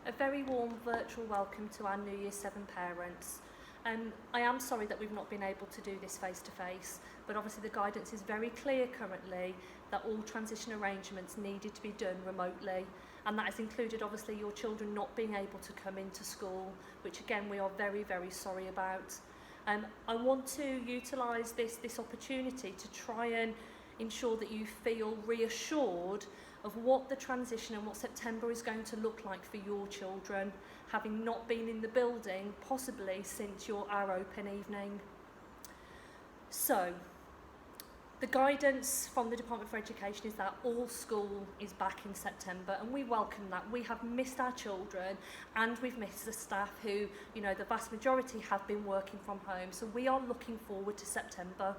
A very warm virtual welcome to our New Year 7 parents. I am sorry that we've not been able to do this face to face, but obviously the guidance is very clear currently that all transition arrangements needed to be done remotely, and that has included obviously your children not being able to come into school, which again we are very, very sorry about. I want to utilise this opportunity to try and ensure that you feel reassured of what the transition and what September is going to look like for your children, having not been in the building possibly since our open evening. So, the guidance from the Department for Education is that all school is back in September, and we welcome that. We have missed our children and we've missed the staff who, the vast majority have been working from home, so we are looking forward to September.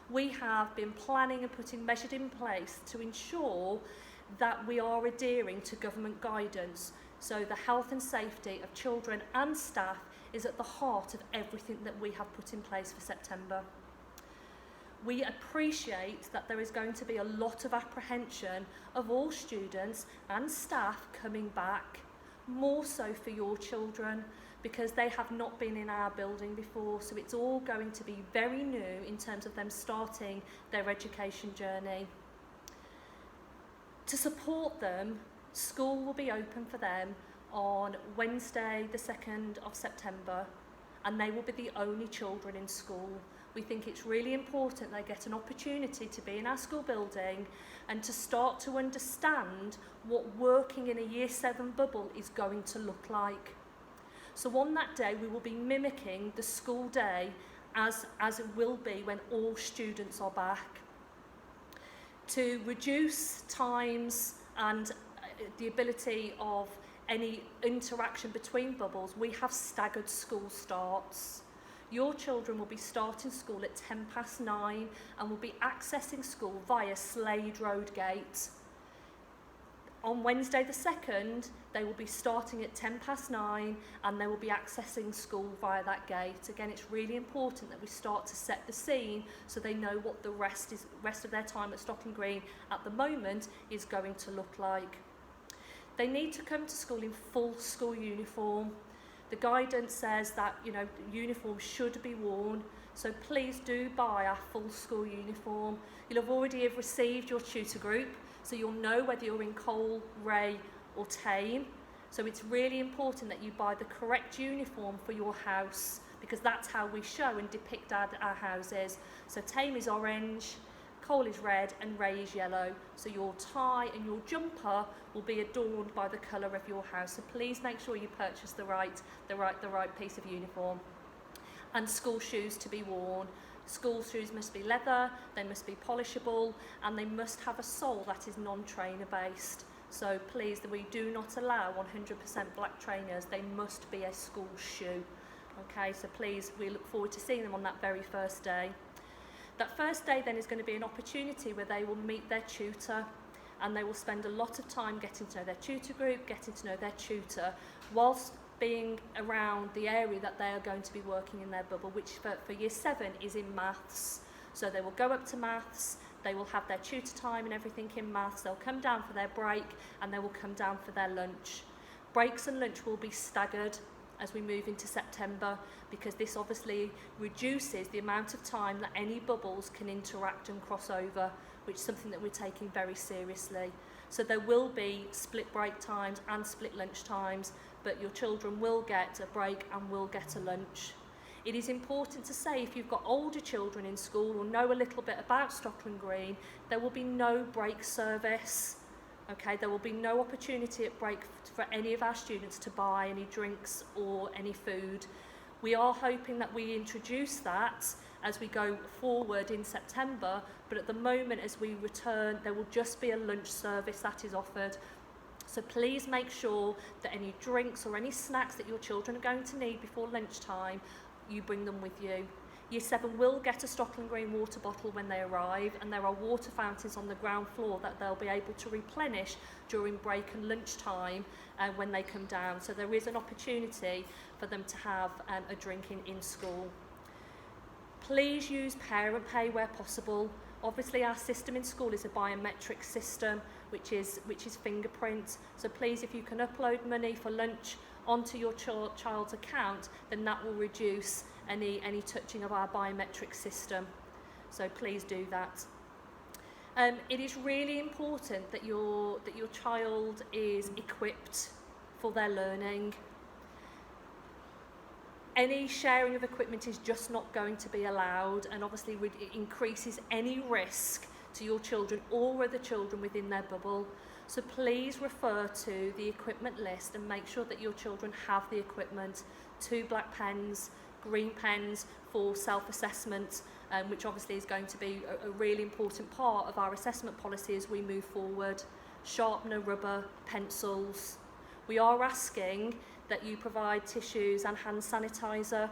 We have been planning and putting measures in place to ensure that we are adhering to government guidance, so the health and safety of children and staff is at the heart of everything that we have put in place for September. We appreciate that there is going to be a lot of apprehension of all students and staff coming back, more so for your children, because they have not been in our building before, so it's all going to be very new in terms of them starting their education journey. To support them, school will be open for them on Wednesday the 2nd of September, and they will be the only children in school. We think it's really important they get an opportunity to be in our school building and to start to understand what working in a Year 7 bubble is going to look like. So on that day, we will be mimicking the school day as it will be when all students are back. To reduce times and the ability of any interaction between bubbles, we have staggered school starts. Your children will be starting school at 9:10 and will be accessing school via Slade Road Gate. On Wednesday the 2nd, they will be starting at 9:10 and they will be accessing school via that gate. Again, it's really important that we start to set the scene so they know what the rest of their time at Stockland Green at the moment is going to look like. They need to come to school in full school uniform. The guidance says that, uniform should be worn, so please do buy our full school uniform. You'll have already received your tutor group, so you'll know whether you're in Cole, Ray or Tame. So it's really important that you buy the correct uniform for your house, because that's how we show and depict our houses. So Tame is orange, Cole is red and Ray is yellow. So your tie and your jumper will be adorned by the colour of your house. So please make sure you purchase the right piece of uniform. And school shoes to be worn. School shoes must be leather, they must be polishable, and they must have a sole that is non-trainer based. So please, we do not allow 100% black trainers, they must be a school shoe. Okay, so please, we look forward to seeing them on that very first day. That first day then is going to be an opportunity where they will meet their tutor, and they will spend a lot of time getting to know their tutor group, getting to know their tutor, whilst being around the area that they are going to be working in their bubble, which for Year 7 is in maths. So they will go up to maths, they will have their tutor time and everything in maths, they'll come down for their break and they will come down for their lunch. Breaks and lunch will be staggered as we move into September, because this obviously reduces the amount of time that any bubbles can interact and cross over, which is something that we're taking very seriously. So there will be split break times and split lunch times, but your children will get a break and will get a lunch. It is important to say, if you've got older children in school or know a little bit about Stockland Green, there will be no break service. Okay, there will be no opportunity at break for any of our students to buy any drinks or any food. We are hoping that we introduce that as we go forward in September, but at the moment as we return, there will just be a lunch service that is offered. So please make sure that any drinks or any snacks that your children are going to need before lunchtime, you bring them with you. Year 7 will get a Stockland Green water bottle when they arrive, and there are water fountains on the ground floor that they'll be able to replenish during break and lunchtime when they come down. So there is an opportunity for them to have a drink in school. Please use parent pay where possible. Obviously our system in school is a biometric system, which is fingerprint. So please, if you can upload money for lunch onto your child's account, then that will reduce any touching of our biometric system. So please do that. It is really important that your child is equipped for their learning. Any sharing of equipment is just not going to be allowed, and obviously it increases any risk to your children or other children within their bubble. So please refer to the equipment list and make sure that your children have the equipment. 2 black pens, green pens for self-assessment, which obviously is going to be a really important part of our assessment policy as we move forward. Sharpener, rubber, pencils. We are asking that you provide tissues and hand sanitizer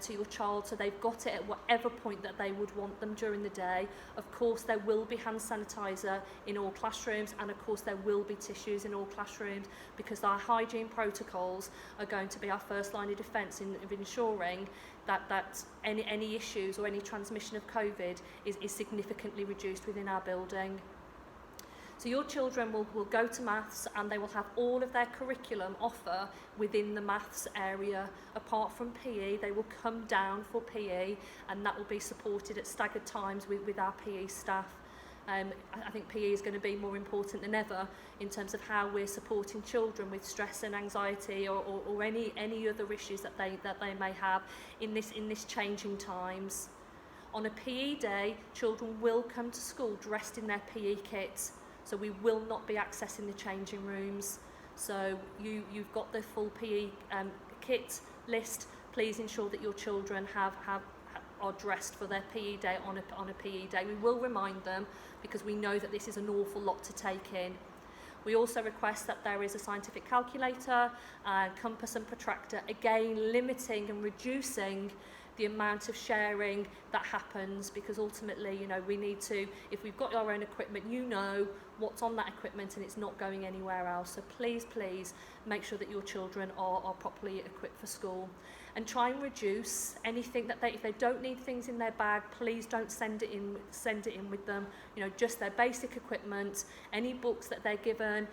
to your child, so they've got it at whatever point that they would want them during the day. Of course, there will be hand sanitizer in all classrooms, and of course there will be tissues in all classrooms, because our hygiene protocols are going to be our first line of defence of ensuring that any issues or any transmission of COVID is significantly reduced within our building. So your children will go to maths, and they will have all of their curriculum offer within the maths area. Apart from PE, they will come down for PE, and that will be supported at staggered times with our PE staff. I think PE is going to be more important than ever in terms of how we're supporting children with stress and anxiety or any other issues that they may have in this changing times. On a PE day, children will come to school dressed in their PE kit. So we will not be accessing the changing rooms. So you've got the full PE kit list. Please ensure that your children are dressed for their PE day on a PE day. We will remind them, because we know that this is an awful lot to take in. We also request that there is a scientific calculator, compass and protractor, again limiting and reducing the amount of sharing that happens, because ultimately, we need to, if we've got our own equipment, what's on that equipment, and it's not going anywhere else. So please make sure that your children are properly equipped for school, and try and reduce anything that if they don't need things in their bag, please don't send it in with them. Just their basic equipment, any books that they're given,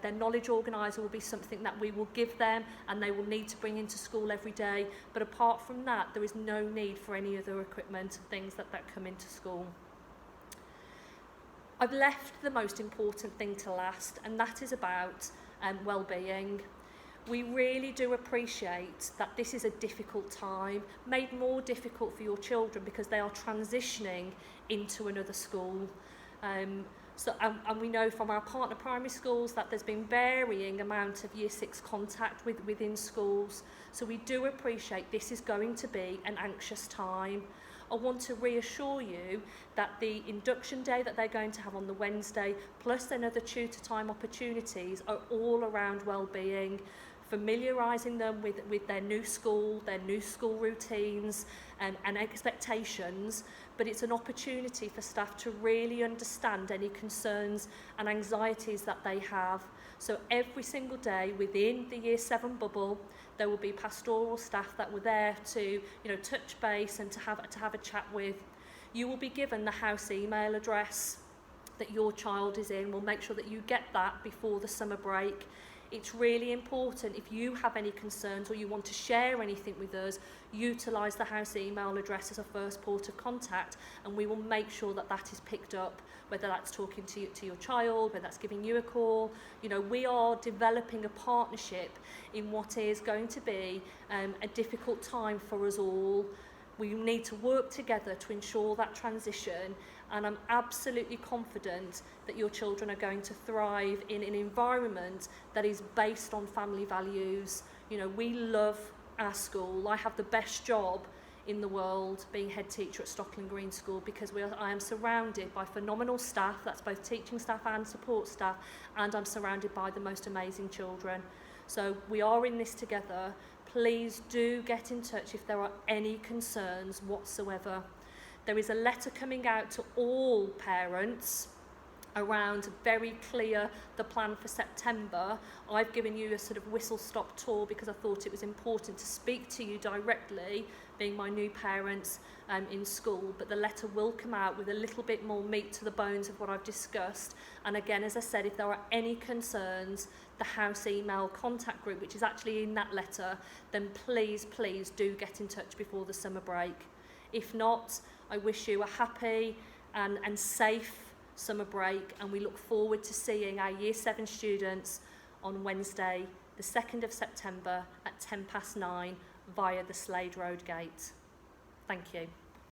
their knowledge organiser will be something that we will give them, and they will need to bring into school every day. But apart from that, there is no need for any other equipment and things that come into school. I've left the most important thing to last, and that is about well-being. We really do appreciate that this is a difficult time, made more difficult for your children because they are transitioning into another school. And we know from our partner primary schools that there's been varying amount of Year 6 contact within schools. So we do appreciate this is going to be an anxious time. I want to reassure you that the induction day that they're going to have on the Wednesday, plus then other tutor time opportunities, are all around well-being, familiarising them with their new school routines and expectations. But it's an opportunity for staff to really understand any concerns and anxieties that they have. So every single day within the Year 7 bubble, there will be pastoral staff that were there to touch base and to have a chat with. You will be given the house email address that your child is in. We'll make sure that you get that before the summer break. It's really important, if you have any concerns or you want to share anything with us, utilise the house email address as a first port of contact, and we will make sure that that is picked up, whether that's talking to your child, whether that's giving you a call. We are developing a partnership in what is going to be a difficult time for us all. We need to work together to ensure that transition, and I'm absolutely confident that your children are going to thrive in an environment that is based on family values. We love our school. I have the best job in the world being head teacher at Stockland Green School, because I am surrounded by phenomenal staff, that's both teaching staff and support staff, and I'm surrounded by the most amazing children. So we are in this together. Please do get in touch if there are any concerns whatsoever. There is a letter coming out to all parents around very clear the plan for September. I've given you a sort of whistle-stop tour because I thought it was important to speak to you directly, being my new parents in school, but the letter will come out with a little bit more meat to the bones of what I've discussed. And again, as I said, if there are any concerns, the house email contact group, which is actually in that letter, then please do get in touch before the summer break. If not, I wish you a happy and safe summer break, and we look forward to seeing our Year 7 students on Wednesday, the 2nd of September at 9:10 via the Slade Road gate. Thank you.